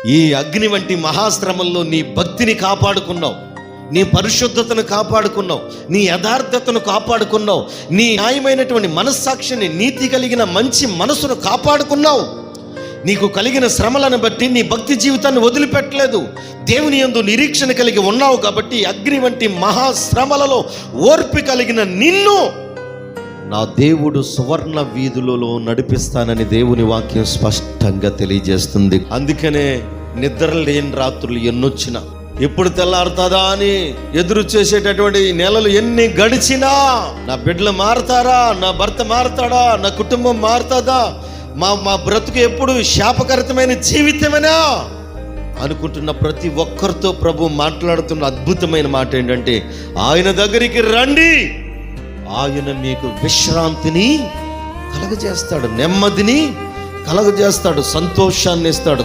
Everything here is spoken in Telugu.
ఈ అగ్ని వంటి మహాశ్రమంలో నీ భక్తిని కాపాడుకున్నావు, నీ పరిశుద్ధతను కాపాడుకున్నావు, నీ యథార్థతను కాపాడుకున్నావు, నీ న్యాయమైనటువంటి మనస్సాక్షిని, నీతి కలిగిన మంచి మనసును కాపాడుకున్నావు. నీకు కలిగిన శ్రమలను బట్టి నీ భక్తి జీవితాన్ని వదిలిపెట్టలేదు. దేవుని యందు నిరీక్షణ కలిగి ఉన్నావు కాబట్టి అగ్ని వంటి మహాశ్రమలలో ఓర్పు కలిగిన నిన్ను నా దేవుడు సువర్ణ వీధులలో నడిపిస్తానని దేవుని వాక్యం స్పష్టంగా తెలియజేస్తుంది. అందుకనే నిద్ర లేని రాత్రులు ఎన్నొచ్చినా, ఎప్పుడు తెల్లారుతుందా అని ఎదురు చేసేటటువంటి నెలలు ఎన్ని గడిచినా, నా బిడ్డలు మారతారా, నా భర్త మారతాడా, నా కుటుంబం మారుతుందా, మా బ్రతుకు ఎప్పుడు శాపకరితమైన జీవితమేనా అనుకుంటున్న ప్రతి ఒక్కరితో ప్రభు మాట్లాడుతున్న అద్భుతమైన మాట ఏంటంటే, ఆయన దగ్గరికి రండి, ఆయన మీకు విశ్రాంతిని కలగజేస్తాడు, నెమ్మదిని కలగజేస్తాడు, సంతోషాన్ని ఇస్తాడు.